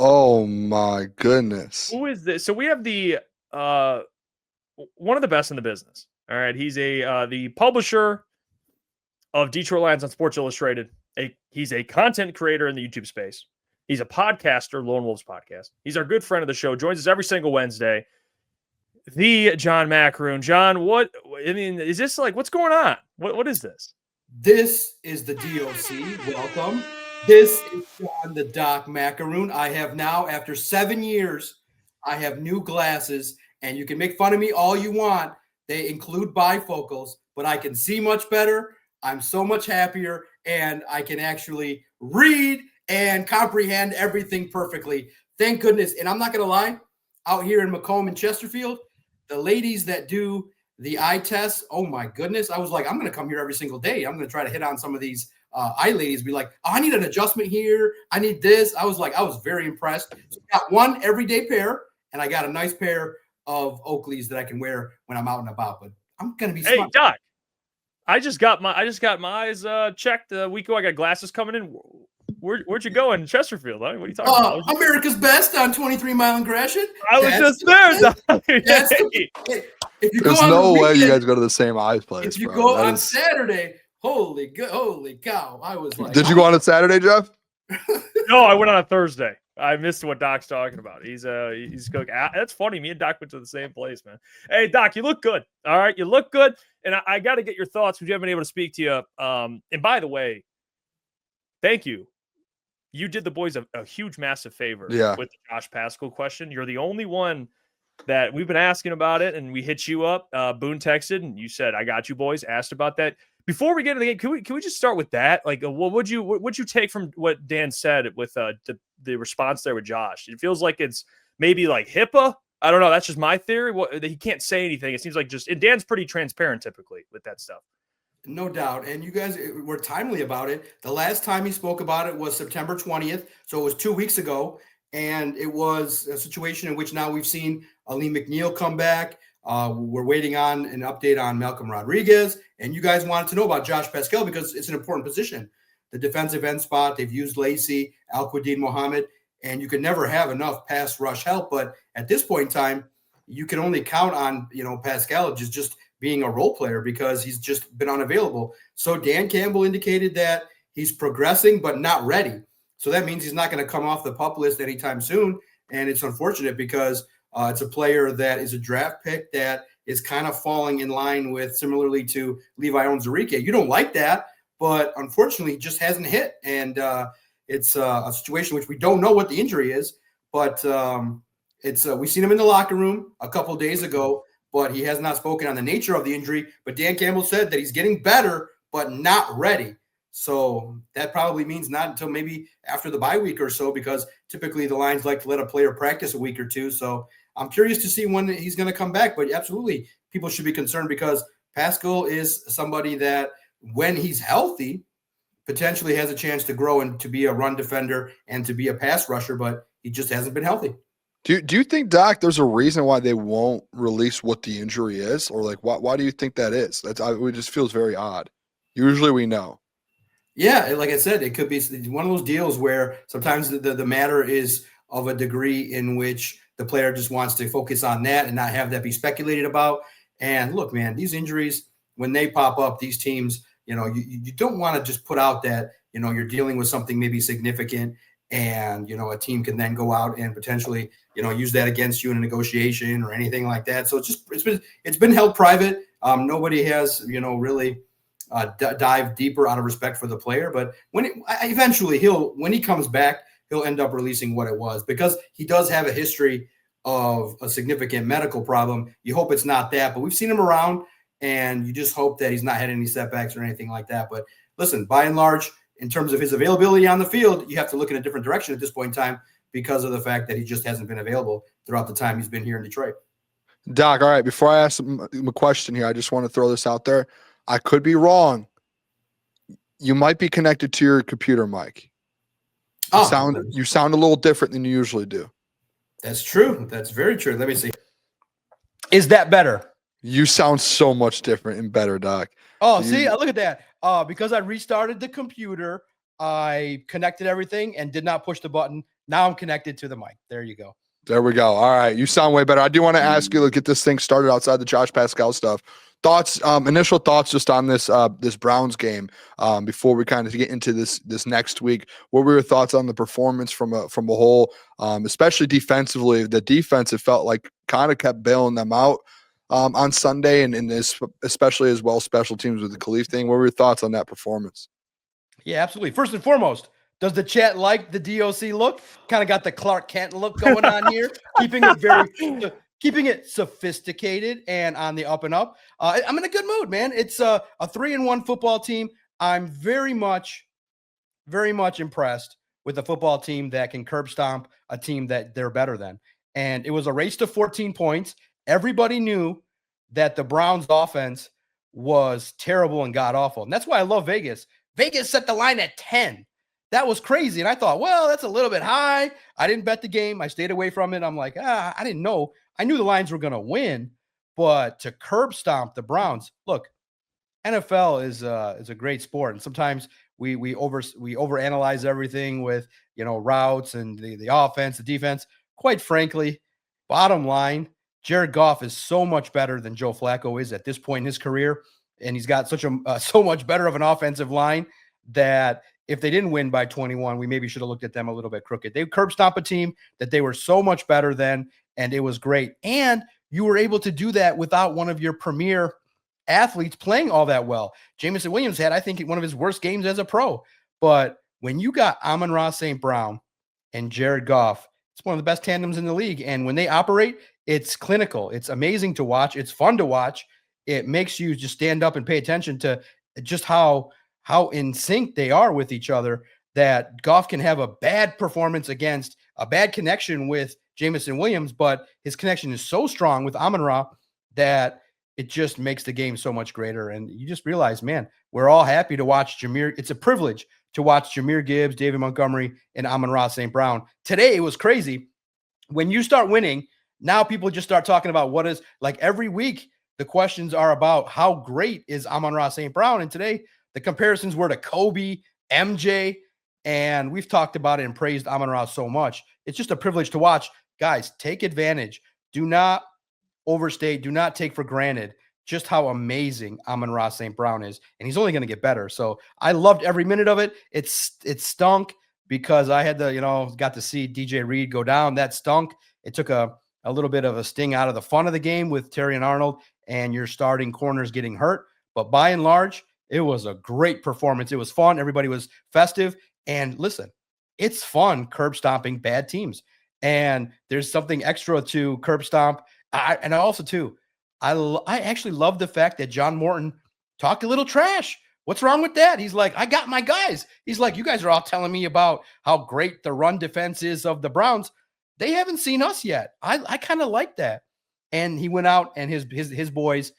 Oh my goodness. Who is this? So we have the one of the best in the business. All right, he's the publisher of Detroit Lions on Sports Illustrated. He's a content creator in the YouTube space. He's a podcaster, Lone Wolves Podcast. He's our good friend of the show. Joins us every single Wednesday. The John Maakaron. John, is this like, what's going on? What is this? This is the DOC. Welcome. This is John the Doc Maakaron. I have now, after 7 years, I have new glasses, and you can make fun of me all you want. They include bifocals, but I can see much better. I'm so much happier, and I can actually read and comprehend everything perfectly. Thank goodness. And I'm not going to lie, out here in Macomb and Chesterfield, the ladies that do the eye tests, oh my goodness. I was like, I'm going to come here every single day. I'm going to try to hit on some of these eye ladies, be like, oh, I need an adjustment here. I need this. I was very impressed. So I got one everyday pair, and I got a nice pair of Oakleys that I can wear when I'm out and about. But I'm going to be smart. Hey, Doc, I just got my eyes checked a week ago. I got glasses coming in. Where'd you go in Chesterfield? Huh? What are you talking about? America's Best on 23 Mile and Gratiot. I was just there. There's no way you guys go to the same eye place. If you go on Saturday, holy cow! I was like, did you go on a Saturday, Jeff? No, I went on a Thursday. I missed what Doc's talking about. He's cooking. That's funny. Me and Doc went to the same place, man. Hey, Doc, you look good. All right, you look good. And I got to get your thoughts. We haven't been able to speak to you. And by the way, thank you. You did the boys a huge, massive favor with the Josh Pascal question. You're the only one that we've been asking about it, and we hit you up. Boone texted, and you said, "I got you, boys." Asked about that. Before we get into the game, can we just start with that? Like, what would you take from what Dan said with the response there with Josh? It feels like it's maybe like HIPAA. I don't know. That's just my theory. He can't say anything. It seems like and Dan's pretty transparent typically with that stuff. No doubt. And you guys were timely about it. The last time he spoke about it was September 20th. So it was 2 weeks ago. And it was a situation in which now we've seen Alim McNeill come back. We're waiting on an update on Malcolm Rodriguez. And you guys wanted to know about Josh Pascal because it's an important position. The defensive end spot, they've used Lacey, Al-Quadin Muhammad, and you can never have enough pass rush help. But at this point in time, you can only count on, Pascal just being a role player because he's just been unavailable. So Dan Campbell indicated that he's progressing but not ready. So that means he's not going to come off the PUP list anytime soon. And it's unfortunate because it's a player that is a draft pick that is kind of falling in line with similarly to Levi Onwuzurike. You don't like that, but unfortunately he just hasn't hit. And it's a situation which we don't know what the injury is, but we've seen him in the locker room a couple of days ago, but he has not spoken on the nature of the injury. But Dan Campbell said that he's getting better, but not ready. So that probably means not until maybe after the bye week or so, because typically the Lions like to let a player practice a week or two. So I'm curious to see when he's going to come back. But absolutely, people should be concerned because Pascal is somebody that when he's healthy, potentially has a chance to grow and to be a run defender and to be a pass rusher, but he just hasn't been healthy. Do you think, Doc, there's a reason why they won't release what the injury is? Or like, why do you think that is? It just feels very odd. Usually we know. Yeah, like I said, it could be one of those deals where sometimes the matter is of a degree in which the player just wants to focus on that and not have that be speculated about. And look, man, these injuries, when they pop up, these teams, you don't want to just put out that, you're dealing with something maybe significant and, a team can then go out and potentially, use that against you in a negotiation or anything like that. So it's been held private. Nobody has, really dive deeper out of respect for the player. But eventually when he comes back, he'll end up releasing what it was because he does have a history of a significant medical problem. You hope it's not that, but we've seen him around and you just hope that he's not had any setbacks or anything like that. But listen, by and large, in terms of his availability on the field, you have to look in a different direction at this point in time because of the fact that he just hasn't been available throughout the time he's been here in Detroit. Doc, all right, before I ask him a question here, I just want to throw this out there. I could be wrong. You might be connected to your computer mic. You sound a little different than you usually do. That's true. That's very true. Let me see. Is that better? You sound so much different and better, Doc. Oh, see, look at that. Because I restarted the computer, I connected everything and did not push the button. Now I'm connected to the mic. There you go. There we go. All right. You sound way better. I do want to ask you to get this thing started outside the Josh Pascal stuff. Thoughts, initial thoughts just on this this Browns game before we kind of get into this next week. What were your thoughts on the performance from a whole, especially defensively? The defense, it felt like kind of kept bailing them out on Sunday, and especially as well special teams with the Khalif thing. What were your thoughts on that performance? Yeah, absolutely. First and foremost, does the chat like the DOC look? Kind of got the Clark Kent look going on here, keeping it sophisticated and on the up and up. I'm in a good mood, man. It's a 3-1 football team. I'm very much impressed with a football team that can curb stomp a team that they're better than. And it was a race to 14 points. Everybody knew that the Browns offense was terrible and god awful. And that's why I love Vegas. Vegas set the line at 10. That was crazy. And I thought, well, that's a little bit high. I didn't bet the game. I stayed away from it. I'm like, I didn't know. I knew the Lions were going to win, but to curb stomp the Browns, look, NFL is a great sport. And sometimes we overanalyze everything with, routes and the offense, the defense. Quite frankly, bottom line, Jared Goff is so much better than Joe Flacco is at this point in his career. And he's got so much better of an offensive line that if they didn't win by 21, we maybe should have looked at them a little bit crooked. They curb stomp a team that they were so much better than, and it was great. And you were able to do that without one of your premier athletes playing all that well. Jameson Williams had, I think, one of his worst games as a pro. But when you got Amon-Ra St. Brown and Jared Goff, it's one of the best tandems in the league. And when they operate, it's clinical. It's amazing to watch. It's fun to watch. It makes you just stand up and pay attention to just how in sync they are with each other, that Goff can have a bad performance against a bad connection with Jameson Williams, but his connection is so strong with Amon-Ra that it just makes the game so much greater. And you just realize, man, we're all happy to watch Jahmyr. It's a privilege to watch Jahmyr Gibbs, David Montgomery, and Amon-Ra St. Brown. Today, it was crazy. When you start winning, now people just start talking about what is, like every week, the questions are about how great is Amon-Ra St. Brown. And today, the comparisons were to Kobe, MJ, and we've talked about it and praised Amon-Ra so much. It's just a privilege to watch. Guys, take advantage. Do not overstate. Do not take for granted just how amazing Amon-Ra St. Brown is. And he's only going to get better. So I loved every minute of it. It stunk because I had to, got to see DJ Reed go down. That stunk. It took a little bit of a sting out of the fun of the game with Terrion Arnold and your starting corners getting hurt. But by and large, it was a great performance. It was fun. Everybody was festive. And listen, it's fun curb stomping bad teams. And there's something extra to curb stomp. I actually love the fact that John Morton talked a little trash. What's wrong with that? He's like, I got my guys. He's like, you guys are all telling me about how great the run defense is of the Browns. They haven't seen us yet. I kind of like that. And he went out and his boys,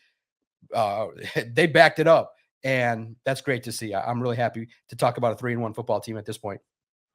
they backed it up. And that's great to see. I'm really happy to talk about a 3-1 football team at this point.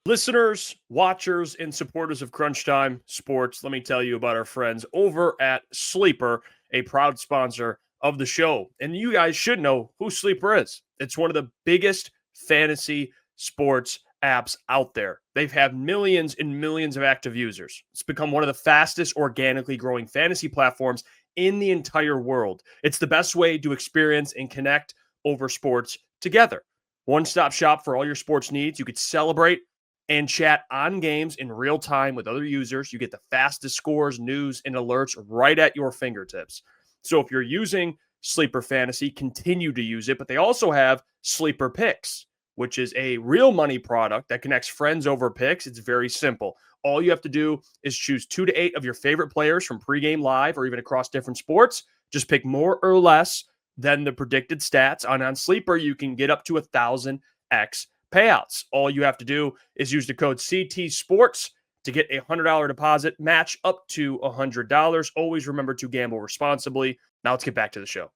Listeners, watchers, and supporters of Crunch Time Sports, let me tell you about our friends over at Sleeper, a proud sponsor of the show. And you guys should know who Sleeper is. It's one of the biggest fantasy sports apps out there. They've had millions and millions of active users. It's become one of the fastest organically growing fantasy platforms in the entire world. It's the best way to experience and connect over sports together. One-stop shop for all your sports needs. You could celebrate and chat on games in real time with other users. You get the fastest scores, news, and alerts right at your fingertips. So if you're using Sleeper Fantasy, continue to use it. But they also have Sleeper Picks, which is a real money product that connects friends over picks. It's very simple. All you have to do is choose 2 to 8 of your favorite players from pregame live or even across different sports. Just pick more or less than the predicted stats. On Sleeper, you can get up to 1,000x payouts. All you have to do is use the code CT Sports to get a $100 deposit match up to $100. Always remember to gamble responsibly. Now let's get back to the show.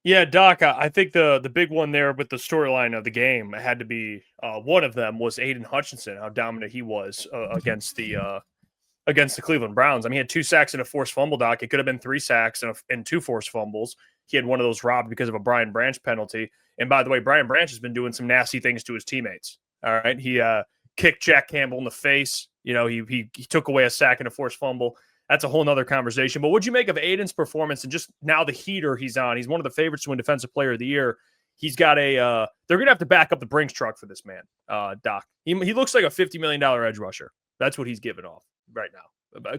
Yeah, Doc, I think the big one there with the storyline of the game had to be one of them was Aiden Hutchinson, how dominant he was against the Cleveland Browns. I mean, he had 2 sacks and a forced fumble, Doc. It could have been 3 sacks and 2 forced fumbles. He had one of those robbed because of a Brian Branch penalty. And by the way, Brian Branch has been doing some nasty things to his teammates. All right. He kicked Jack Campbell in the face. He took away a sack and a forced fumble. That's a whole nother conversation. But what'd you make of Aiden's performance and just now the heater he's on? He's one of the favorites to win Defensive Player of the Year. He's got they're going to have to back up the Brinks truck for this man, Doc. He looks like a $50 million edge rusher. That's what he's giving off right now.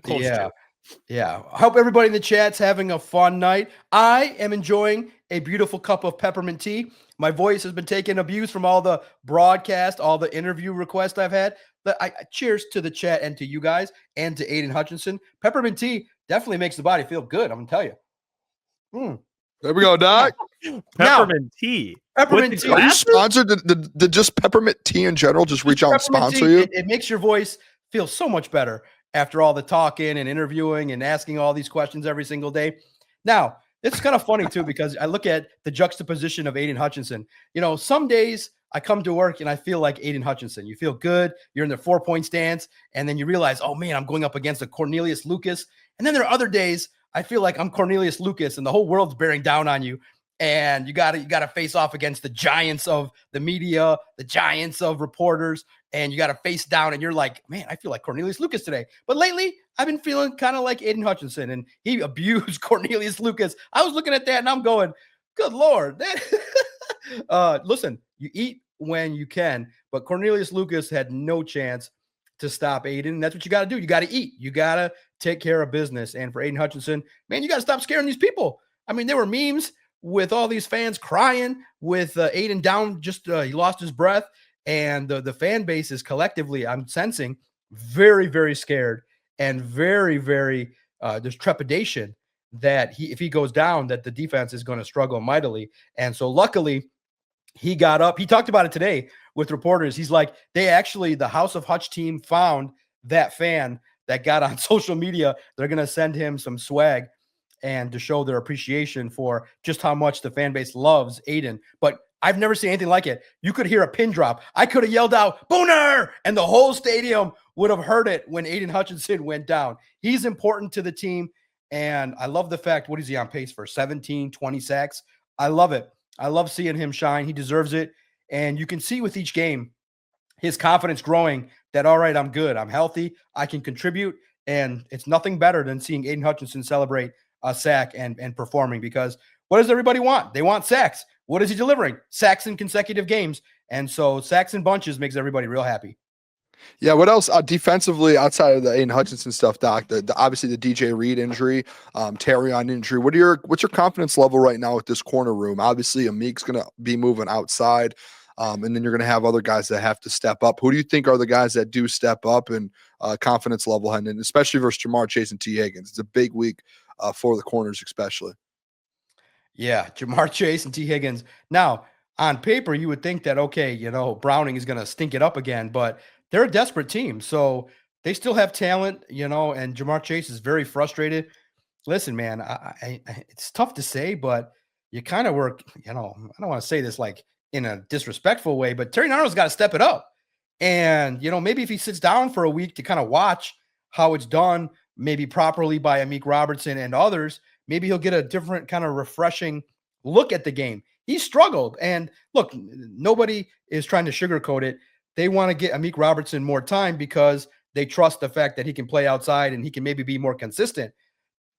Yeah. I hope everybody in the chat's having a fun night. I am enjoying a beautiful cup of peppermint tea. My voice has been taking abuse from all the broadcast, all the interview requests I've had. But cheers to the chat and to you guys and to Aiden Hutchinson. Peppermint tea definitely makes the body feel good. I'm going to tell you. There we go, Doc. Peppermint tea. Peppermint tea. Are you sponsored? Did just peppermint tea in general just reach out and sponsor you? It makes your voice feel so much better after all the talking and interviewing and asking all these questions every single day. Now, it's kind of funny too, because I look at the juxtaposition of Aiden Hutchinson. Some days I come to work and I feel like Aiden Hutchinson. You feel good. You're in the 4-point stance. And then you realize, oh man, I'm going up against a Cornelius Lucas. And then there are other days I feel like I'm Cornelius Lucas and the whole world's bearing down on you. And you got to face off against the giants of the media, the giants of reporters, and you got to face down. And you're like, man, I feel like Cornelius Lucas today. But lately, I've been feeling kind of like Aiden Hutchinson, and he abused Cornelius Lucas. I was looking at that, and I'm going, good Lord. Listen, you eat when you can, but Cornelius Lucas had no chance to stop Aiden. That's what you got to do. You got to eat. You got to take care of business. And for Aiden Hutchinson, man, you got to stop scaring these people. I mean, there were memes with all these fans crying with Aiden down, he lost his breath. And the fan base is collectively, I'm sensing, very, very scared and very, very, there's trepidation that if he goes down, that the defense is going to struggle mightily. And so luckily he got up. He talked about it today with reporters. He's like, the House of Hutch team found that fan that got on social media. They're going to send him some swag and to show their appreciation for just how much the fan base loves Aiden. But I've never seen anything like it. You could hear a pin drop. I could have yelled out, Booner! And the whole stadium would have heard it when Aiden Hutchinson went down. He's important to the team, and I love the fact, what is he on pace for? 17, 20 sacks? I love it. I love seeing him shine. He deserves it. And you can see with each game, his confidence growing that, all right, I'm good. I'm healthy. I can contribute. And it's nothing better than seeing Aiden Hutchinson celebrate a sack and performing, because what does everybody want? They want sacks. What is he delivering? Sacks in consecutive games. And so sacks in bunches makes everybody real happy. Yeah, what else defensively outside of the Aiden Hutchinson stuff, Doc? Obviously the DJ Reed injury, Terrion injury. What's your confidence level right now with this corner room? Obviously, Amik's going to be moving outside, and then you're going to have other guys that have to step up. Who do you think are the guys that do step up and confidence level, and especially versus Jamar Chase and T. Higgins? It's a big week for the corners, especially. Yeah, Jamar Chase and T. Higgins. Now, on paper, you would think that, okay, Browning is going to stink it up again, but they're a desperate team. So they still have talent, and Jamar Chase is very frustrated. Listen, man, it's tough to say, but you kind of work, I don't want to say this like in a disrespectful way, but Terrion Arnold's got to step it up. And, maybe if he sits down for a week to kind of watch how it's done, maybe properly by Amik Robertson and others, maybe he'll get a different kind of refreshing look at the game. He struggled. And look, nobody is trying to sugarcoat it. They want to get Amik Robertson more time because they trust the fact that he can play outside and he can maybe be more consistent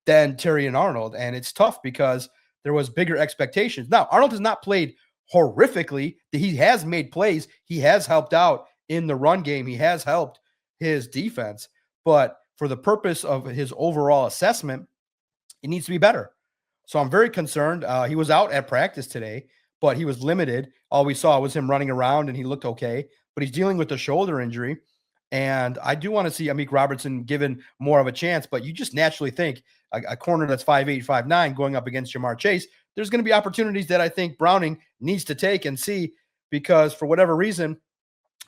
than Terrion Arnold. And it's tough because there was bigger expectations. Now, Arnold has not played horrifically. He has made plays. He has helped out in the run game. He has helped his defense. But for the purpose of his overall assessment, it needs to be better. So I'm very concerned. He was out at practice today, but he was limited. All we saw was him running around and he looked okay, but he's dealing with a shoulder injury. And I do want to see Amik Robertson given more of a chance, but you just naturally think a corner that's 5'8", 5'9", going up against Jamar Chase, there's going to be opportunities that I think Browning needs to take and see, because for whatever reason,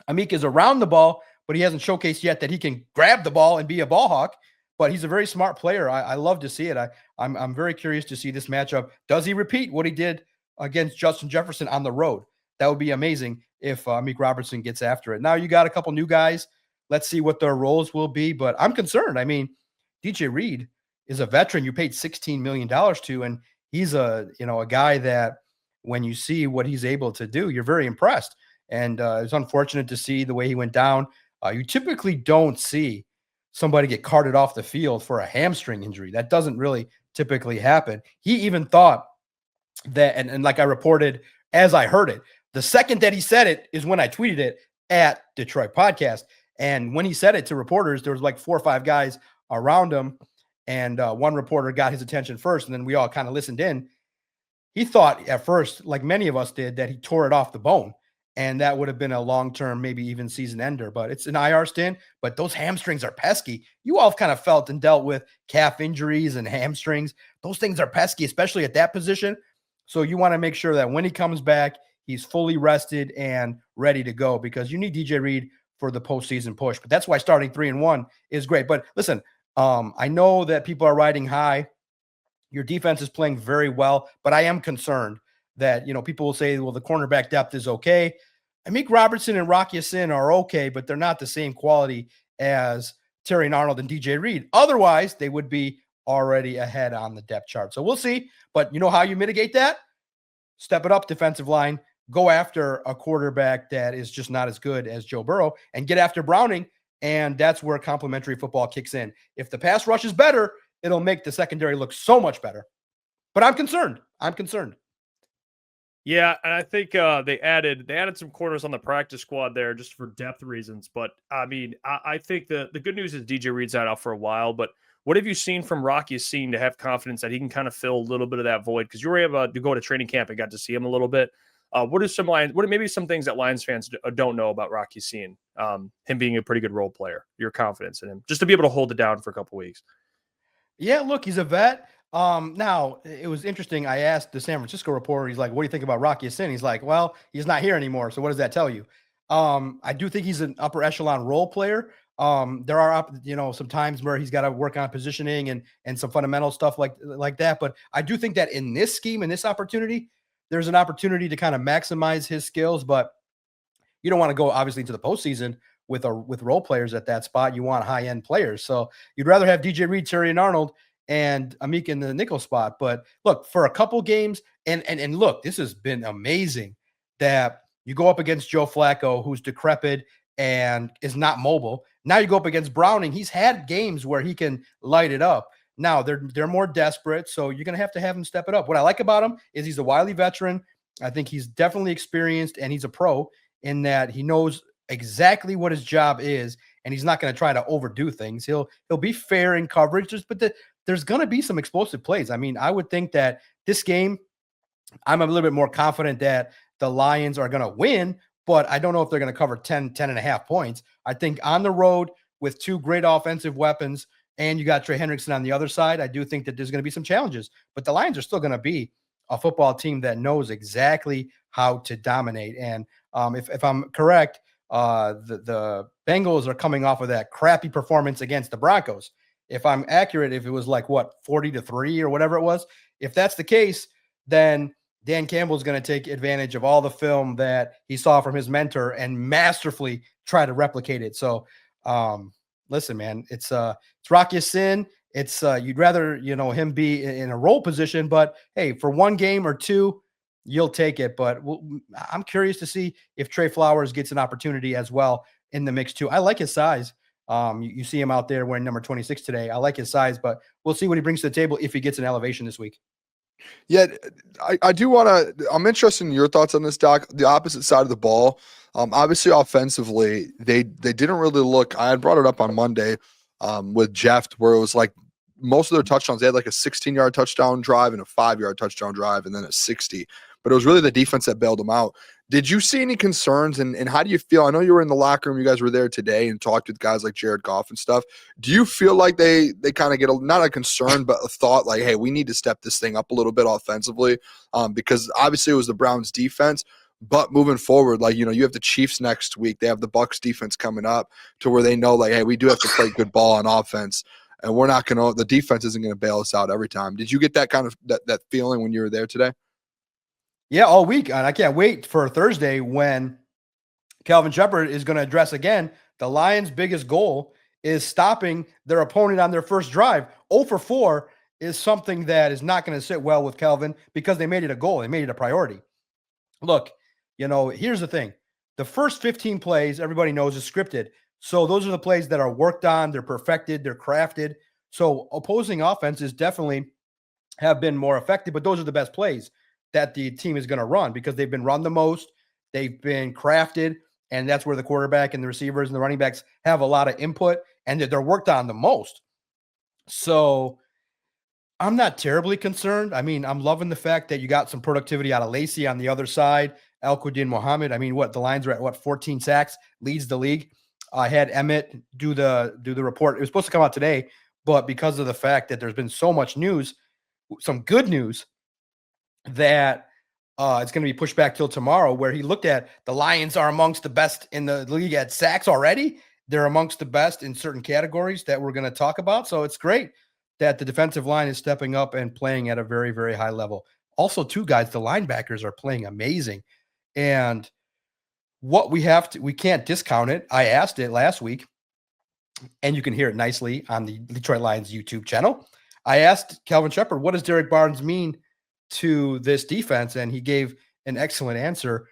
Amik is around the ball, but he hasn't showcased yet that he can grab the ball and be a ball hawk. But he's a very smart player. I love to see it. I'm very curious to see this matchup. Does he repeat what he did against Justin Jefferson on the road? That would be amazing if Amik Robertson gets after it. Now you got a couple new guys. Let's see what their roles will be. But I'm concerned. I mean, DJ Reed is a veteran you paid $16 million to, and he's a guy that when you see what he's able to do, you're very impressed. And it's unfortunate to see the way he went down. You typically don't see somebody get carted off the field for a hamstring injury. That doesn't really typically happen. He even thought that, and like I reported as I heard it, the second that he said it is when I tweeted it at Detroit Podcast. And when he said it to reporters, there was like 4 or 5 guys around him. And one reporter got his attention first, and then we all kind of listened in. He thought at first, like many of us did, that he tore it off the bone. And that would have been a long-term, maybe even season ender. But it's an IR stint. But those hamstrings are pesky. You all have kind of felt and dealt with calf injuries and hamstrings. Those things are pesky, especially at that position. So you want to make sure that when he comes back, he's fully rested and ready to go, because you need DJ Reed for the postseason push. But that's why starting 3-1 is great. But listen, I know that people are riding high. Your defense is playing very well, but I am concerned that, people will say, well, the cornerback depth is okay. Amik Robertson and Rocky Ya-Sin are okay, but they're not the same quality as Terrion Arnold and DJ Reed. Otherwise, they would be already ahead on the depth chart. So we'll see. But you know how you mitigate that? Step it up, defensive line. Go after a quarterback that is just not as good as Joe Burrow, and get after Browning. And that's where complementary football kicks in. If the pass rush is better, it'll make the secondary look so much better. But I'm concerned. Yeah, and I think they added some corners on the practice squad there just for depth reasons. But I mean, I think the good news is DJ Reed's out for a while. But what have you seen from Rocky Ya-Sin to have confidence that he can kind of fill a little bit of that void? Because you were able to go to training camp and got to see him a little bit. What are maybe some things that Lions fans don't know about Rocky Ya-Sin? Him being a pretty good role player, your confidence in him, just to be able to hold it down for a couple weeks. Yeah, look, he's a vet. Now it was interesting. I asked the San Francisco reporter, he's like, what do you think about Rocky Ya-Sin? He's like, well, he's not here anymore. So what does that tell you? I do think he's an upper echelon role player. There are, some times where he's got to work on positioning and some fundamental stuff like that. But I do think that in this scheme, in this opportunity, there's an opportunity to kind of maximize his skills, but you don't want to go obviously to the postseason with role players at that spot. You want high-end players. So you'd rather have DJ Reed, Terrion Arnold, and Amik in the nickel spot. But look, for a couple games, and look, this has been amazing that you go up against Joe Flacco, who's decrepit and is not mobile. Now you go up against Browning. He's had games where he can light it up. Now they're more desperate, so you're going to have him step it up. What I like about him is he's a wily veteran. I think he's definitely experienced, and he's a pro in that he knows exactly what his job is, and he's not going to try to overdo things. He'll be fair in coverage, but there's going to be some explosive plays. I mean, I would think that this game, I'm a little bit more confident that the Lions are going to win, but I don't know if they're going to cover 10 and a half points. I think on the road with 2 great offensive weapons, and you got Trey Hendrickson on the other side, I do think that there's going to be some challenges. But the Lions are still going to be a football team that knows exactly how to dominate. And if I'm correct, the Bengals are coming off of that crappy performance against the Broncos. If I'm accurate, if it was like, 40-3 or whatever it was, if that's the case, then Dan Campbell is going to take advantage of all the film that he saw from his mentor and masterfully try to replicate it. So, listen, man, it's Rocky Ya-Sin. It's you'd rather, him be in a role position, but hey, for 1 game or 2, you'll take it. But I'm curious to see if Trey Flowers gets an opportunity as well in the mix too. I like his size. You see him out there wearing number 26 today. I like his size, but we'll see what he brings to the table if he gets an elevation this week. Yeah, I do want to – I'm interested in your thoughts on this, Doc. The opposite side of the ball, obviously offensively, they didn't really look – I had brought it up on Monday with Jeff, where it was like most of their touchdowns, they had like a 16-yard touchdown drive and a 5-yard touchdown drive and then a 60. But it was really the defense that bailed them out. Did you see any concerns, and how do you feel? I know you were in the locker room. You guys were there today and talked with guys like Jared Goff and stuff. Do you feel like they kind of get not a concern, but a thought like, hey, we need to step this thing up a little bit offensively? Because obviously it was the Browns defense, but moving forward, like, you have the Chiefs next week. They have the Bucs defense coming up to where they know, like, hey, we do have to play good ball on offense, and we're not going to – the defense isn't going to bail us out every time. Did you get that kind of that feeling when you were there today? Yeah, all week. And I can't wait for Thursday when Calvin Shepard is going to address again. The Lions' biggest goal is stopping their opponent on their first drive. 0 for 4 is something that is not going to sit well with Calvin because they made it a goal. They made it a priority. Look, here's the thing. The first 15 plays, everybody knows, is scripted. So those are the plays that are worked on, they're perfected, they're crafted. So opposing offenses definitely have been more effective, but those are the best plays that the team is going to run because they've been run the most, they've been crafted, and that's where the quarterback and the receivers and the running backs have a lot of input, and they're worked on the most. So I'm not terribly concerned. I mean, I'm loving the fact that you got some productivity out of Lacey on the other side. Al-Quadin Muhammad. I mean, the Lions are at 14 sacks, leads the league. I had Emmett do the report. It was supposed to come out today, but because of the fact that there's been so much news, some good news, that it's going to be pushed back till tomorrow, where he looked at the Lions are amongst the best in the league at sacks already. They're amongst the best in certain categories that we're going to talk about. So it's great that the defensive line is stepping up and playing at a very, very high level. Also, too, guys, the linebackers are playing amazing. And what we can't discount it. I asked it last week, and you can hear it nicely on the Detroit Lions YouTube channel. I asked Calvin Shepard, what does Derek Barnes mean to this defense? And he gave an excellent answer.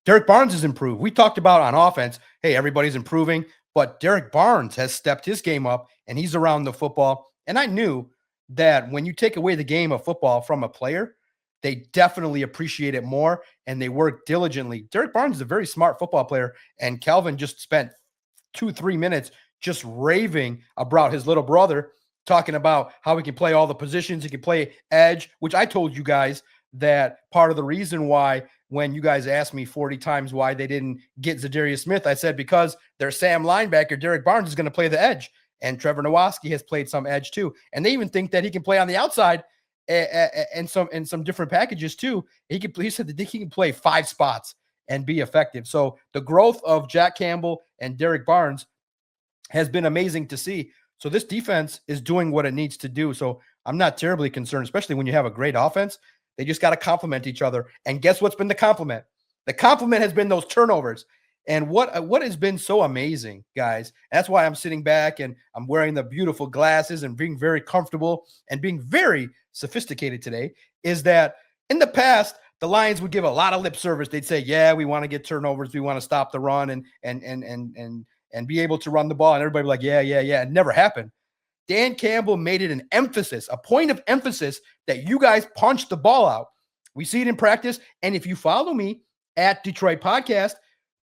Derek Barnes has improved. We talked about on offense, hey, everybody's improving, but Derek Barnes has stepped his game up, and he's around the football. And I knew that when you take away the game of football from a player, they definitely appreciate it more, and they work diligently. Derek Barnes is a very smart football player, and Calvin just spent 2-3 minutes just raving about his little brother, talking about how he can play all the positions. He can play edge, which I told you guys that part of the reason why, when you guys asked me 40 times why they didn't get Zadarius Smith, I said because their Sam linebacker, Derek Barnes, is going to play the edge, and Trevor Nowaski has played some edge too. And they even think that he can play on the outside and some different packages too. He said that he can play 5 spots and be effective. So the growth of Jack Campbell and Derek Barnes has been amazing to see. So this defense is doing what it needs to do. So I'm not terribly concerned, especially when you have a great offense. They just got to complement each other. And guess what's been the compliment? The compliment has been those turnovers. And what has been so amazing, guys, that's why I'm sitting back and I'm wearing the beautiful glasses and being very comfortable and being very sophisticated today, is that in the past, the Lions would give a lot of lip service. They'd say, yeah, we want to get turnovers. We want to stop the run and be able to run the ball. And everybody would be like, yeah. It never happened. Dan Campbell made it an emphasis, a point of emphasis, that you guys punch the ball out. We see it in practice. And if you follow me at Detroit Podcast,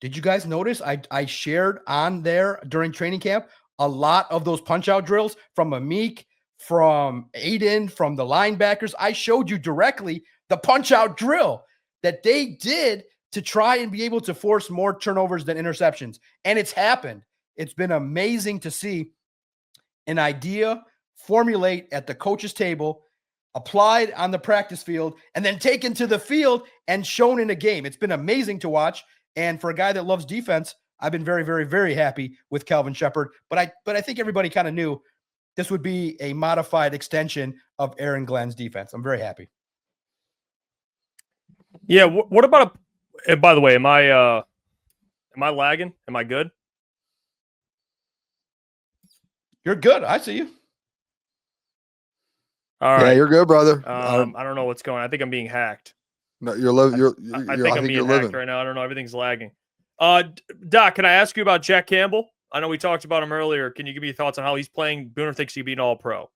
did you guys notice I shared on there during training camp a lot of those punch out drills from Amik, from Aiden, from the linebackers? I showed you directly the punch out drill that they did to try and be able to force more turnovers than interceptions. And it's happened. It's been amazing to see an idea formulate at the coach's table, applied on the practice field, and then taken to the field and shown in a game. It's been amazing to watch. And for a guy that loves defense, I've been very, very, very happy with Calvin Shepard. But I think everybody kind of knew this would be a modified extension of Aaron Glenn's defense. I'm very happy. Yeah. What about and by the way, am I lagging? Am I good? You're good. I see you. All right. Yeah, you're good, brother. I don't know what's going on. I think I'm being hacked. No, I think I'm being hacked right now. I don't know. Everything's lagging. Doc, can I ask you about Jack Campbell? I know we talked about him earlier. Can you give me your thoughts on how he's playing? Booner thinks he'd be an all-pro.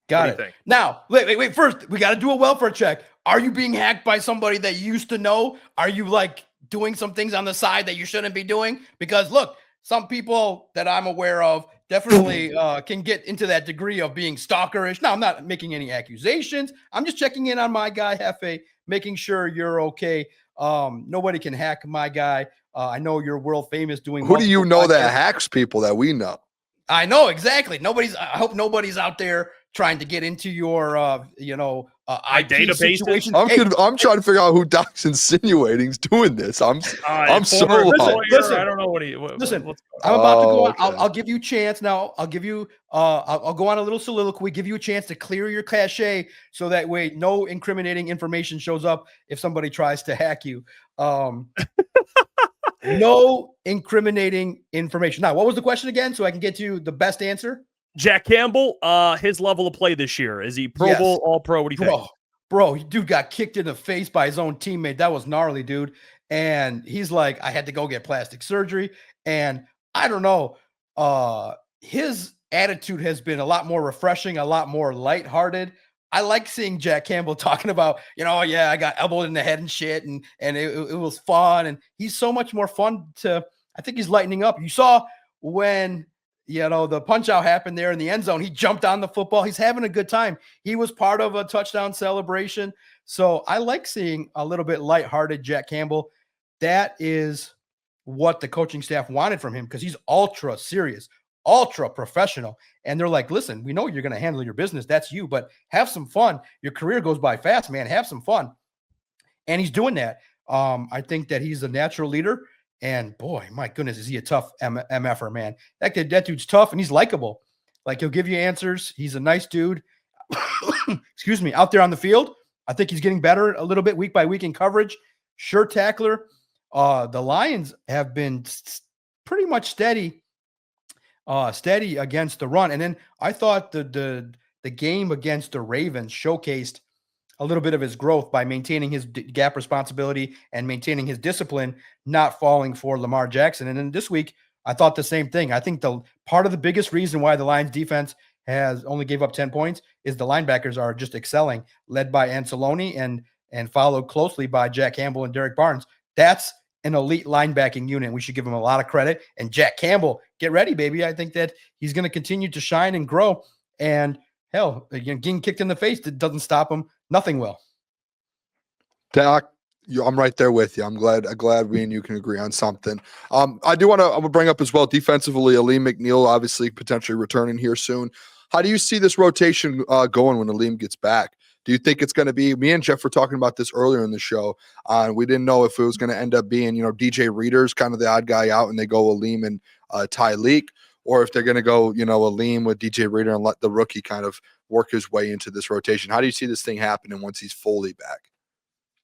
Got it. Now, wait. First, we got to do a welfare check. Are you being hacked by somebody that you used to know? Are you like doing some things on the side that you shouldn't be doing? Because look, some people that I'm aware of definitely can get into that degree of being stalkerish. Now, I'm not making any accusations. I'm just checking in on my guy, Hefe, making sure you're okay. Nobody can hack my guy. I know you're world famous doing. Who do you know that hacks people that we know? I know exactly. I hope nobody's out there trying to get into your, IT database situation. I'm trying to figure out who Doc's insinuating is doing this. I'm so lost. Listen, I don't know what he. Listen, I'm about to go on. Okay. I'll give you a chance now. I'll give you. I'll go on a little soliloquy. Give you a chance to clear your cache, so that way no incriminating information shows up if somebody tries to hack you. No incriminating information. Now, what was the question again? So I can get you the best answer. Jack Campbell, his level of play this year. Is he Pro Bowl, All Pro? What do you think? Bro, dude got kicked in the face by his own teammate. That was gnarly, dude. And he's like, I had to go get plastic surgery. And I don't know, his attitude has been a lot more refreshing, a lot more lighthearted. I like seeing Jack Campbell talking about, yeah, I got elbowed in the head and shit, and it was fun. And he's so much more fun I think he's lightening up. You saw when, the punch out happened there in the end zone, he jumped on the football. He's having a good time. He was part of a touchdown celebration. So I like seeing a little bit lighthearted Jack Campbell. That is what the coaching staff wanted from him, because he's ultra serious, ultra professional. And they're like, listen, we know you're going to handle your business. That's you, but have some fun. Your career goes by fast, man. Have some fun. And he's doing that. I think that he's a natural leader. And boy, my goodness, is he a tough MFer, man. That dude's tough, and he's likable. Like, he'll give you answers. He's a nice dude. Excuse me, out there on the field. I think he's getting better a little bit week by week in coverage. Sure tackler. The Lions have been pretty much steady against the run. And then I thought the game against the Ravens showcased a little bit of his growth by maintaining his gap responsibility and maintaining his discipline, not falling for Lamar Jackson. And then this week, I thought the same thing. I think the part of the biggest reason why the Lions defense has only gave up 10 points is the linebackers are just excelling, led by Anceloni and followed closely by Jack Campbell and Derek Barnes. That's an elite linebacking unit. We should give him a lot of credit. And Jack Campbell, get ready, baby. I think that he's going to continue to shine and grow. And hell, getting kicked in the face, that doesn't stop him. Nothing will. Doc, I'm right there with you. I'm glad we and you can agree on something. I do want to bring up as well defensively, Alim McNeill obviously potentially returning here soon. How do you see this rotation going when Alim gets back? Do you think it's going to be, me and Jeff were talking about this earlier in the show. We didn't know if it was going to end up being, DJ Reader's kind of the odd guy out and they go Alim and Tyleek, or if they're going to go, Alim with DJ Reader and let the rookie kind of work his way into this rotation. How do you see this thing happening once he's fully back?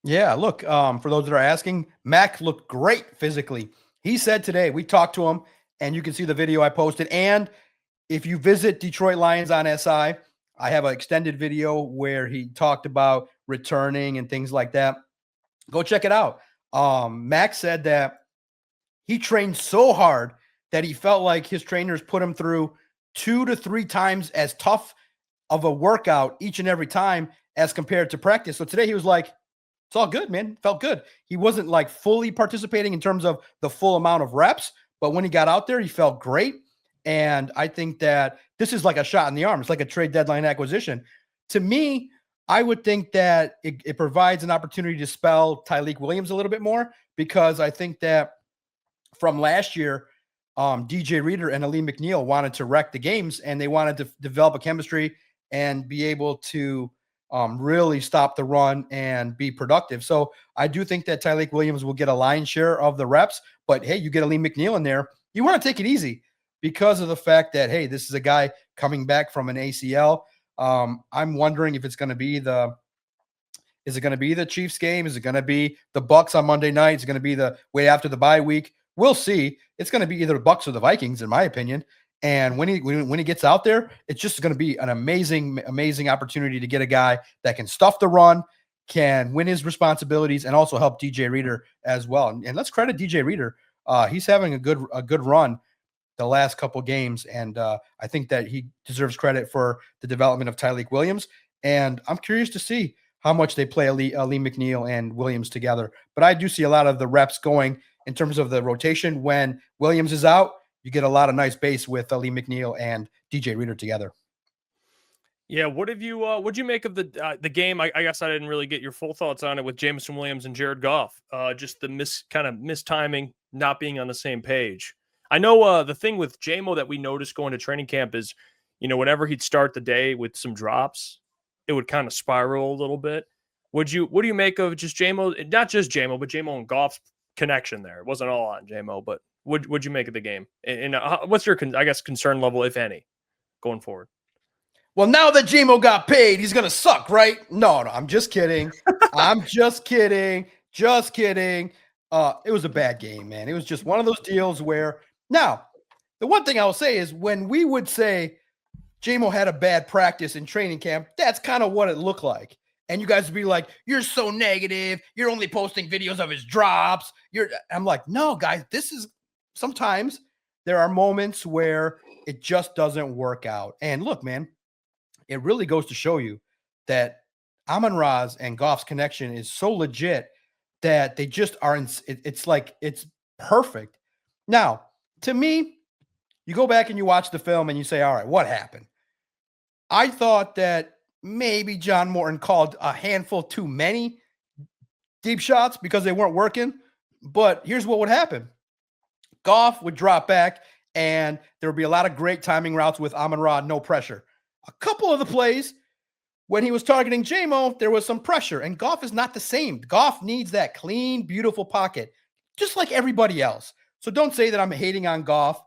Yeah, look, for those that are asking, Mac looked great physically. He said today, we talked to him, and you can see the video I posted. And if you visit Detroit Lions on SI, I have an extended video where he talked about returning and things like that. Go check it out. Mac said that he trained so hard that he felt like his trainers put him through 2 to 3 times as tough of a workout each and every time as compared to practice. So today he was like, it's all good, man. Felt good. He wasn't like fully participating in terms of the full amount of reps, but when he got out there, he felt great. And I think that this is like a shot in the arm. It's like a trade deadline acquisition. To me, I would think that it provides an opportunity to spell Tyleek Williams a little bit more, because I think that from last year, DJ Reader and Alim McNeill wanted to wreck the games, and they wanted to develop a chemistry and be able to really stop the run and be productive. So I do think that Tyleek Williams will get a lion's share of the reps, but hey, you get Alim McNeill in there, you want to take it easy because of the fact that, hey, this is a guy coming back from an ACL. I'm wondering if it's going to be the Chiefs game? Is it going to be the Bucs on Monday night? Is it going to be the way after the bye week? We'll see. It's going to be either the Bucs or the Vikings, in my opinion. And when he gets out there, it's just going to be an amazing opportunity to get a guy that can stuff the run, can win his responsibilities, and also help DJ Reader as well. And let's credit DJ Reader. He's having a good run the last couple games, and I think that he deserves credit for the development of Tyleek Williams. And I'm curious to see how much they play Alim McNeill and Williams together. But I do see a lot of the reps going in terms of the rotation. When Williams is out, you get a lot of nice base with Alim McNeill and DJ Reader together. Yeah, what'd you make of the game? I guess I didn't really get your full thoughts on it with Jameson Williams and Jared Goff. Just the mistiming, not being on the same page. I know the thing with JMO that we noticed going to training camp is, whenever he'd start the day with some drops, it would kind of spiral a little bit. What do you make of just JMO, not just JMO, but JMO and Goff's connection there? It wasn't all on JMO, but what'd you make of the game? And what's your, concern level, if any, going forward? Well, now that JMO got paid, he's going to suck, right? No, I'm just kidding. I'm just kidding. Just kidding. It was a bad game, man. It was just one of those deals where, now, the one thing I will say is when we would say JMO had a bad practice in training camp, that's kind of what it looked like. and you guys would be like, you're so negative. You're only posting videos of his drops. I'm like, no, guys, sometimes there are moments where it just doesn't work out. And look, man, it really goes to show you that Amon-Ra's and Goff's connection is so legit that they just aren't. It's like, it's perfect. Now, to me, you go back and you watch the film and you say, all right, what happened? I thought that maybe John Morton called a handful too many deep shots because they weren't working. But here's what would happen. Goff would drop back and there would be a lot of great timing routes with Amon-Ra, no pressure. A couple of the plays, when he was targeting J-Mo, there was some pressure, and Goff is not the same. Goff needs that clean, beautiful pocket, just like everybody else. So don't say that I'm hating on Goff.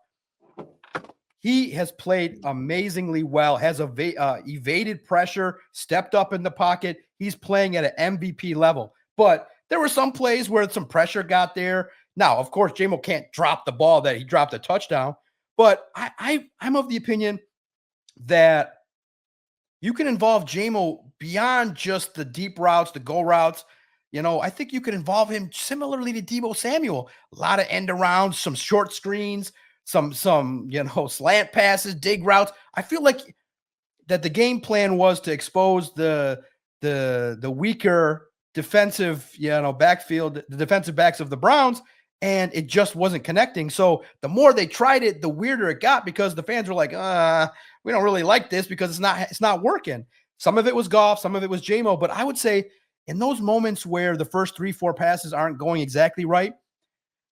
He has played amazingly well, has evaded pressure, stepped up in the pocket. He's playing at an MVP level. But there were some plays where some pressure got there. Now, of course, J-Mo can't drop the ball that he dropped a touchdown. But I'm of the opinion that you can involve J-Mo beyond just the deep routes, the go routes. I think you can involve him similarly to Deebo Samuel. A lot of end arounds, some short screens, some slant passes, dig routes. I feel like that the game plan was to expose the weaker defensive, backfield, the defensive backs of the Browns, and it just wasn't connecting. So the more they tried it, the weirder it got because the fans were like, we don't really like this because it's not working. Some of it was Goff, some of it was J-Mo, but I would say in those moments where the first 3-4 passes aren't going exactly right,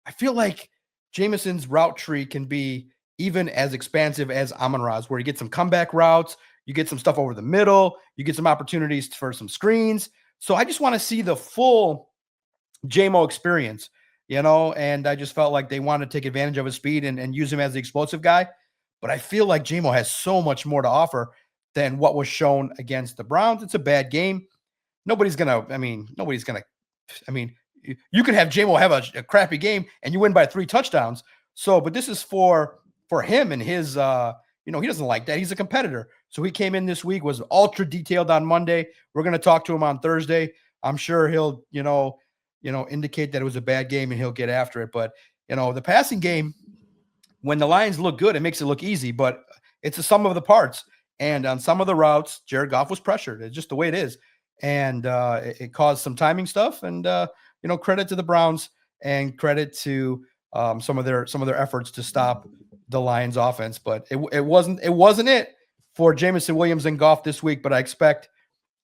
I feel like Jameson's route tree can be even as expansive as Amon-Ra's, where you get some comeback routes, you get some stuff over the middle, you get some opportunities for some screens. So I just want to see the full J-Mo experience, and I just felt like they wanted to take advantage of his speed and use him as the explosive guy. But I feel like J-Mo has so much more to offer than what was shown against the Browns. It's a bad game. You can have J-Mo have a crappy game and you win by 3 touchdowns. So, but this is for him and his, he doesn't like that. He's a competitor. So he came in this week, was ultra detailed on Monday. We're going to talk to him on Thursday. I'm sure he'll, indicate that it was a bad game and he'll get after it. But, the passing game, when the Lions look good, it makes it look easy, but it's a sum of the parts. And on some of the routes, Jared Goff was pressured. It's just the way it is. And it caused some timing stuff. And, credit to the Browns and credit to some of their efforts to stop the Lions offense. But it wasn't it for Jameson Williams and Goff this week, but I expect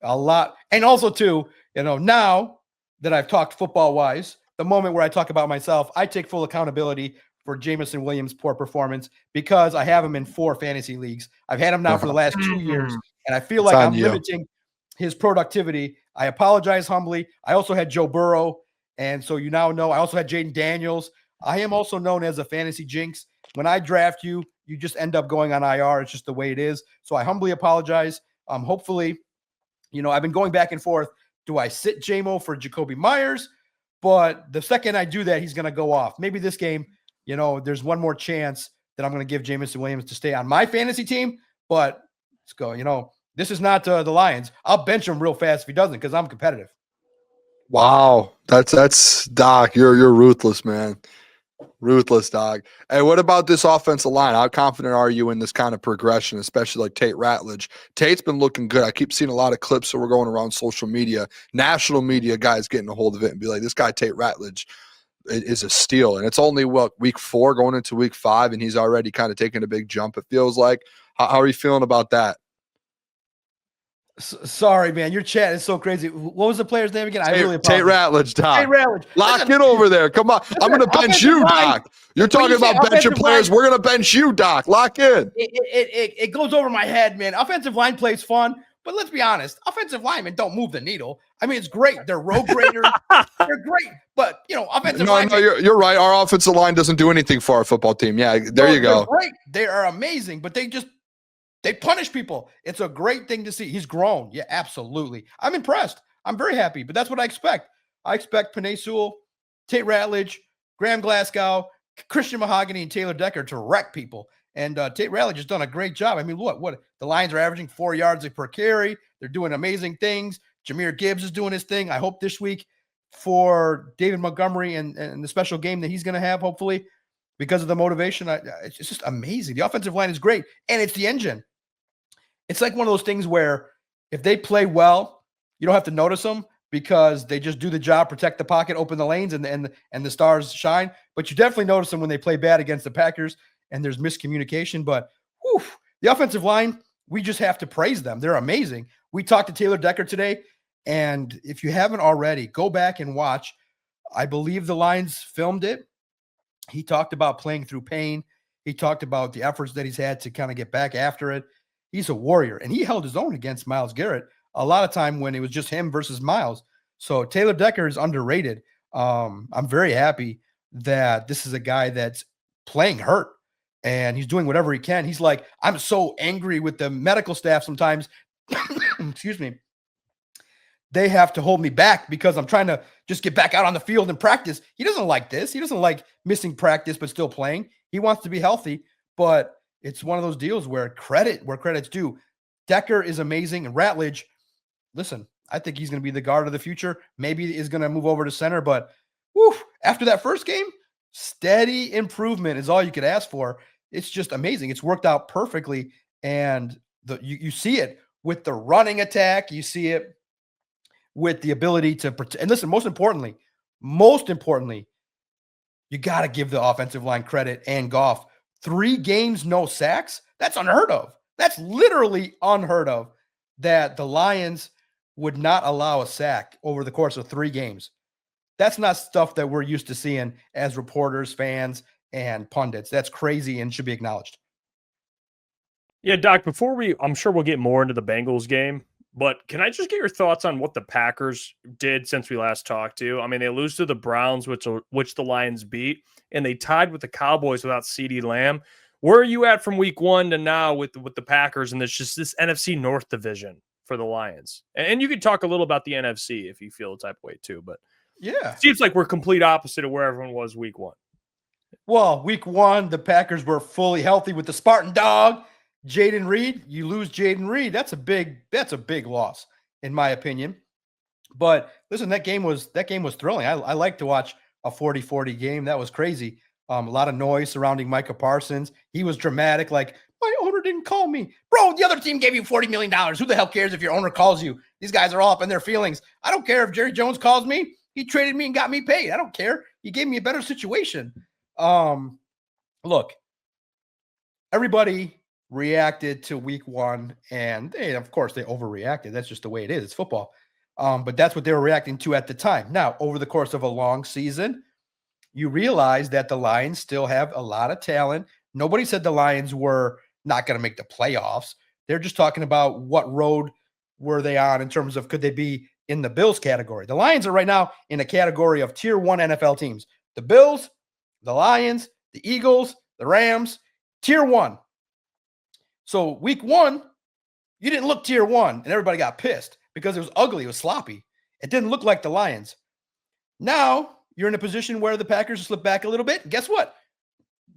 a lot. And also too, now that I've talked football wise, the moment where I talk about myself, I take full accountability for Jameson Williams' poor performance because I have him in 4 fantasy leagues. I've had him now for the last 2 years, and I feel like I'm limiting his productivity. I apologize humbly. I also had Joe Burrow, and so you now know I also had Jaden Daniels. I am also known as a fantasy jinx. When I draft you, you just end up going on IR. It's just the way it is. So I humbly apologize. Hopefully, I've been going back and forth. Do I sit J-Mo for Jacoby Myers? But the second I do that, he's going to go off. Maybe this game, there's one more chance that I'm going to give Jameson Williams to stay on my fantasy team. But let's go. This is not the Lions. I'll bench him real fast if he doesn't because I'm competitive. Wow. That's Doc. You're ruthless, man. Ruthless, dog. Hey, what about this offensive line? How confident are you in this kind of progression, especially like Tate Ratledge? Tate's been looking good. I keep seeing a lot of clips that were going around social media, national media guys getting a hold of it and be like, this guy Tate Ratledge is a steal. And it's only week 4 going into week 5, and he's already kind of taking a big jump, it feels like. How are you feeling about that? Sorry, man. Your chat is so crazy. What was the player's name again? I really apologize. Tate Ratledge, Doc. Tate Ratledge. Lock it over there. Come on. I'm going to bench you, Doc. You're talking about benching players. We're going to bench you, Doc. Lock in. It goes over my head, man. Offensive line plays fun, but let's be honest. Offensive linemen don't move the needle. I mean, it's great. They're road graders. They're great. But, offensive linemen. No, you're right. Our offensive line doesn't do anything for our football team. Yeah, there you go. They're great. They are amazing, but they punish people. It's a great thing to see. He's grown. Yeah, absolutely. I'm impressed. I'm very happy, but that's what I expect. I expect Penei Sewell, Tate Ratledge, Graham Glasgow, Christian Mahogany, and Taylor Decker to wreck people. And Tate Ratledge has done a great job. I mean, what the Lions are averaging 4 yards per carry. They're doing amazing things. Jahmyr Gibbs is doing his thing. I hope this week for David Montgomery and the special game that he's going to have, hopefully, because of the motivation. It's just amazing. The offensive line is great, and it's the engine. It's like one of those things where if they play well, you don't have to notice them because they just do the job, protect the pocket, open the lanes, and the stars shine. But you definitely notice them when they play bad against the Packers and there's miscommunication. But the offensive line, we just have to praise them. They're amazing. We talked to Taylor Decker today, and if you haven't already, go back and watch. I believe the Lions filmed it. He talked about playing through pain. He talked about the efforts that he's had to kind of get back after it. He's a warrior, and he held his own against Myles Garrett a lot of time when it was just him versus Myles. So Taylor Decker is underrated. I'm very happy that this is a guy that's playing hurt, and he's doing whatever he can. He's like, I'm so angry with the medical staff sometimes. Excuse me. They have to hold me back because I'm trying to just get back out on the field and practice. He doesn't like this. He doesn't like missing practice but still playing. He wants to be healthy, but it's one of those deals where credit's due. Decker is amazing, and Ratledge, listen, I think he's going to be the guard of the future. Maybe is going to move over to center, but after that first game, steady improvement is all you could ask for. It's just amazing. It's worked out perfectly, and you see it with the running attack. You see it with the ability to protect. And listen, most importantly, you got to give the offensive line credit and Goff. 3 games, no sacks. That's unheard of. That's literally unheard of that the Lions would not allow a sack over the course of 3 games. That's not stuff that we're used to seeing as reporters, fans, and pundits. That's crazy and should be acknowledged. Yeah, Doc, I'm sure we'll get more into the Bengals game, but can I just get your thoughts on what the Packers did since we last talked to you? I mean, they lose to the Browns, which the Lions beat, and they tied with the Cowboys without CeeDee Lamb. Where are you at from week 1 to now with the Packers and this NFC North division for the Lions? And you could talk a little about the NFC if you feel the type of way too, but yeah, it seems like we're complete opposite of where everyone was week 1. Well, week 1, the Packers were fully healthy with the Spartan dog, Jaden Reed. You lose Jaden Reed. That's a big loss, in my opinion. But listen, that game was thrilling. I like to watch a 40-40 game. That was crazy. A lot of noise surrounding Micah Parsons. He was dramatic, like, my owner didn't call me. Bro, the other team gave you $40 million. Who the hell cares if your owner calls you? These guys are all up in their feelings. I don't care if Jerry Jones calls me. He traded me and got me paid. I don't care. He gave me a better situation. Look, everybody reacted to week 1, and of course they overreacted. That's just the way it is. It's football. But that's what they were reacting to at the time. Now, over the course of a long season, you realize that the Lions still have a lot of talent. Nobody said the Lions were not going to make the playoffs. They're just talking about what road were they on in terms of could they be in the Bills category. The Lions are right now in a category of tier 1 NFL teams. The Bills, the Lions, the Eagles, the Rams, tier 1. So week 1, you didn't look tier 1, and everybody got pissed because it was ugly. It was sloppy. It didn't look like the Lions. Now you're in a position where the Packers slip back a little bit. And guess what?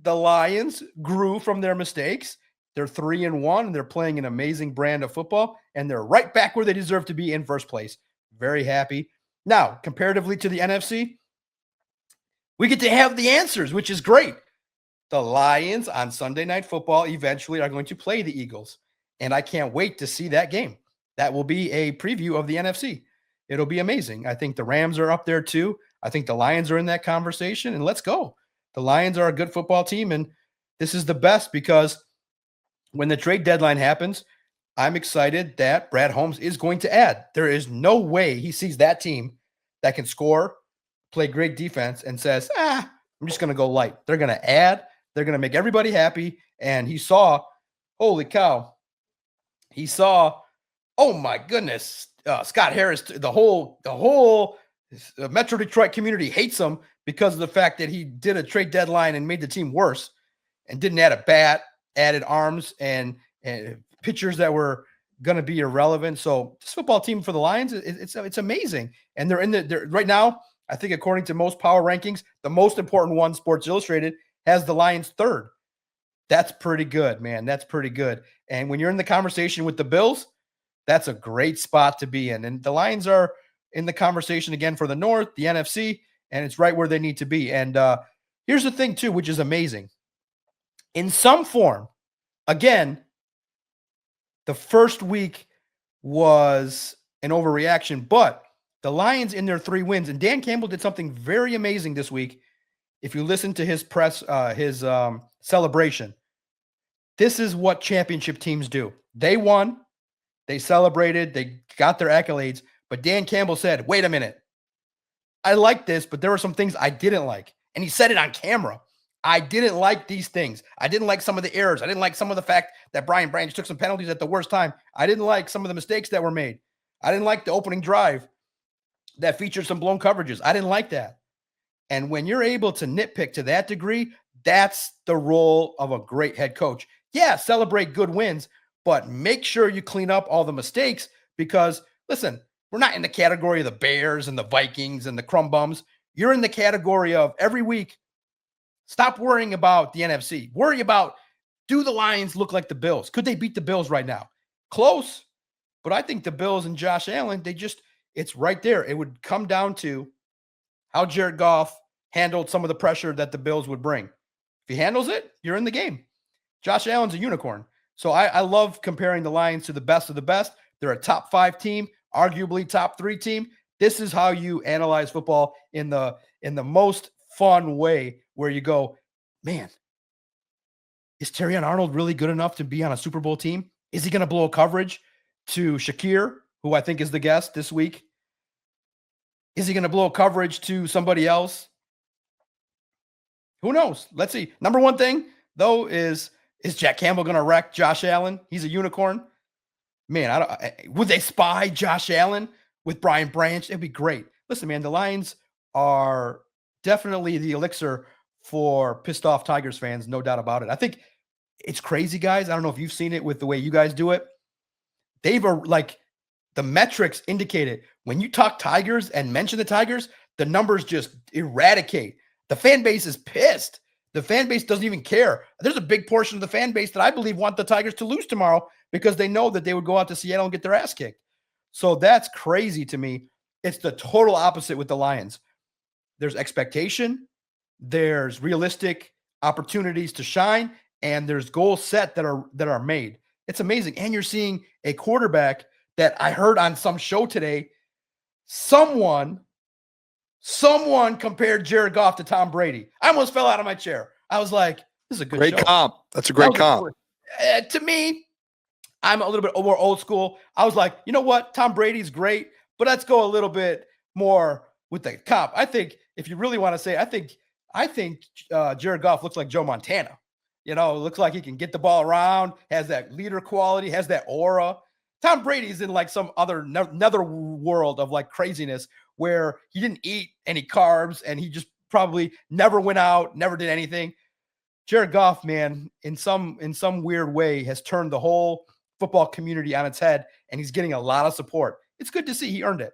The Lions grew from their mistakes. They're 3-1, and they're playing an amazing brand of football, and they're right back where they deserve to be in first place. Very happy. Now, comparatively to the NFC, we get to have the answers, which is great. The Lions on Sunday Night Football eventually are going to play the Eagles, and I can't wait to see that game. That will be a preview of the NFC. It'll be amazing. I think the Rams are up there too. I think the Lions are in that conversation, and let's go. The Lions are a good football team, and this is the best because when the trade deadline happens, I'm excited that Brad Holmes is going to add. There is no way he sees that team that can score, play great defense, and says, I'm just going to go light. They're going to add. They're going to make everybody happy. And he saw, holy cow, he saw, oh my goodness, Scott Harris, the whole Metro Detroit community hates him because of the fact that he did a trade deadline and made the team worse and didn't add a bat, added arms and pitchers that were going to be irrelevant. So this football team for the Lions, it's amazing. And they're right now, I think according to most power rankings, the most important one, Sports Illustrated, has the Lions 3rd. That's pretty good, man. That's pretty good. And when you're in the conversation with the Bills, that's a great spot to be in. And the Lions are in the conversation again for the North, the NFC, and it's right where they need to be. And here's the thing, too, which is amazing. In some form, again, the first week was an overreaction, but the Lions in their 3 wins, and Dan Campbell did something very amazing this week. If you listen to his his celebration, this is what championship teams do. They won, they celebrated, they got their accolades, but Dan Campbell said, wait a minute. I like this, but there were some things I didn't like. And he said it on camera. I didn't like these things. I didn't like some of the errors. I didn't like some of the fact that Brian Branch took some penalties at the worst time. I didn't like some of the mistakes that were made. I didn't like the opening drive that featured some blown coverages. I didn't like that. And when you're able to nitpick to that degree, that's the role of a great head coach. Yeah, celebrate good wins, but make sure you clean up all the mistakes because, listen, we're not in the category of the Bears and the Vikings and the crumb bums. You're in the category of every week, stop worrying about the NFC. Worry about, do the Lions look like the Bills? Could they beat the Bills right now? Close, but I think the Bills and Josh Allen, it's right there. It would come down to how Jared Goff handled some of the pressure that the Bills would bring. If he handles it, you're in the game. Josh Allen's a unicorn. So I love comparing the Lions to the best of the best. They're a top 5 team, arguably top 3 team. This is how you analyze football in the most fun way where you go, man, is Terrion Arnold really good enough to be on a Super Bowl team? Is he going to blow a coverage to Shakir, who I think is the guest this week? Is he going to blow a coverage to somebody else? Who knows? Let's see. Number one thing, though, is Jack Campbell going to wreck Josh Allen? He's a unicorn. Man, would they spy Josh Allen with Brian Branch? It'd be great. Listen, man, the Lions are definitely the elixir for pissed off Tigers fans, no doubt about it. I think it's crazy, guys. I don't know if you've seen it with the way you guys do it. They've the metrics indicate it. When you talk Tigers and mention the Tigers, the numbers just eradicate. The fan base is pissed. The fan base doesn't even care. There's a big portion of the fan base that I believe want the Tigers to lose tomorrow because they know that they would go out to Seattle and get their ass kicked. So that's crazy to me. It's the total opposite with the Lions. There's expectation, there's realistic opportunities to shine, and there's goals set that are made. It's amazing. And you're seeing a quarterback that I heard on some show today, someone compared Jared Goff to Tom Brady. I almost fell out of my chair. I was like, this is a great show. comp. That's a great comp. To me, I'm a little bit more old school. I was like, you know what? Tom Brady's great, but let's go a little bit more with the comp. I think if you really want to say, I think Jared Goff looks like Joe Montana. You know, looks like he can get the ball around, has that leader quality, has that aura. Tom Brady's in like some another world of like craziness where he didn't eat any carbs and he just probably never went out, never did anything. Jared Goff, man, in some weird way has turned the whole football community on its head, and he's getting a lot of support. It's good to see. He earned it.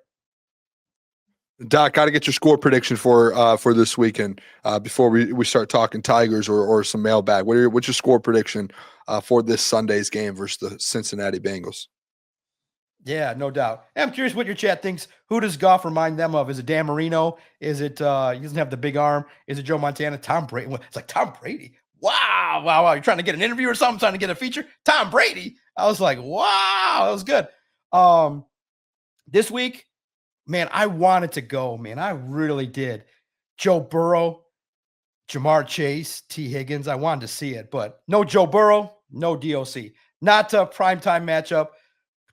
Doc, got to get your score prediction for this weekend before we start talking Tigers or some mailbag. What's your score prediction for this Sunday's game versus the Cincinnati Bengals? Yeah, no doubt. I'm curious what your chat thinks. Who does Goff remind them of? Is it Dan Marino? Is it he doesn't have the big arm? Is it Joe Montana? Tom Brady? It's like Tom Brady. Wow. You're trying to get an interview or something, trying to get a feature? Tom Brady. I was like, wow, that was good. This week, man, I wanted to go, man. I really did. Joe Burrow, Jamar Chase, T. Higgins. I wanted to see it, but no Joe Burrow, no DOC. Not a primetime matchup.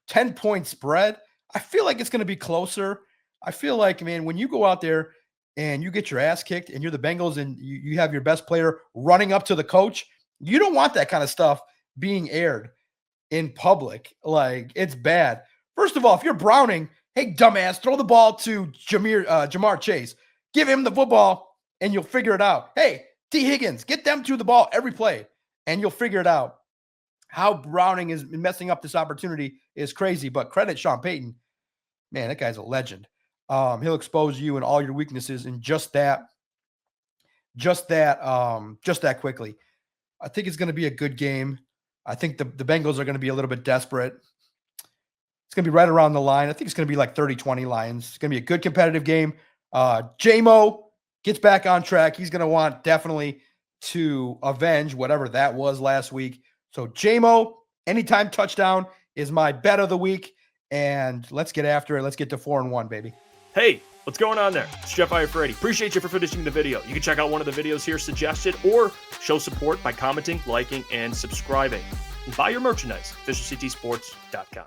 10-point spread. I feel like it's going to be closer. I feel like, man, when you go out there and you get your ass kicked and you're the Bengals and you have your best player running up to the coach, you don't want that kind of stuff being aired in public. Like, it's bad. First of all, if you're Browning, hey, dumbass, throw the ball to Jamar Chase. Give him the football and you'll figure it out. Hey, T. Higgins, get them to the ball every play and you'll figure it out. How Browning is messing up this opportunity is crazy, but credit Sean Payton. Man, that guy's a legend. He'll expose you and all your weaknesses in just that quickly. I think it's going to be a good game. I think the Bengals are going to be a little bit desperate. It's going to be right around the line. I think it's going to be like 30-20 Lions. It's going to be a good competitive game. J-Mo gets back on track. He's going to want definitely to avenge whatever that was last week. So J-Mo, anytime touchdown is my bet of the week. And let's get after it. Let's get to 4-1, baby. Hey, what's going on there? It's Jeff Iafrate. Appreciate you for finishing the video. You can check out one of the videos here suggested or show support by commenting, liking, and subscribing. And buy your merchandise, officialctsports.com.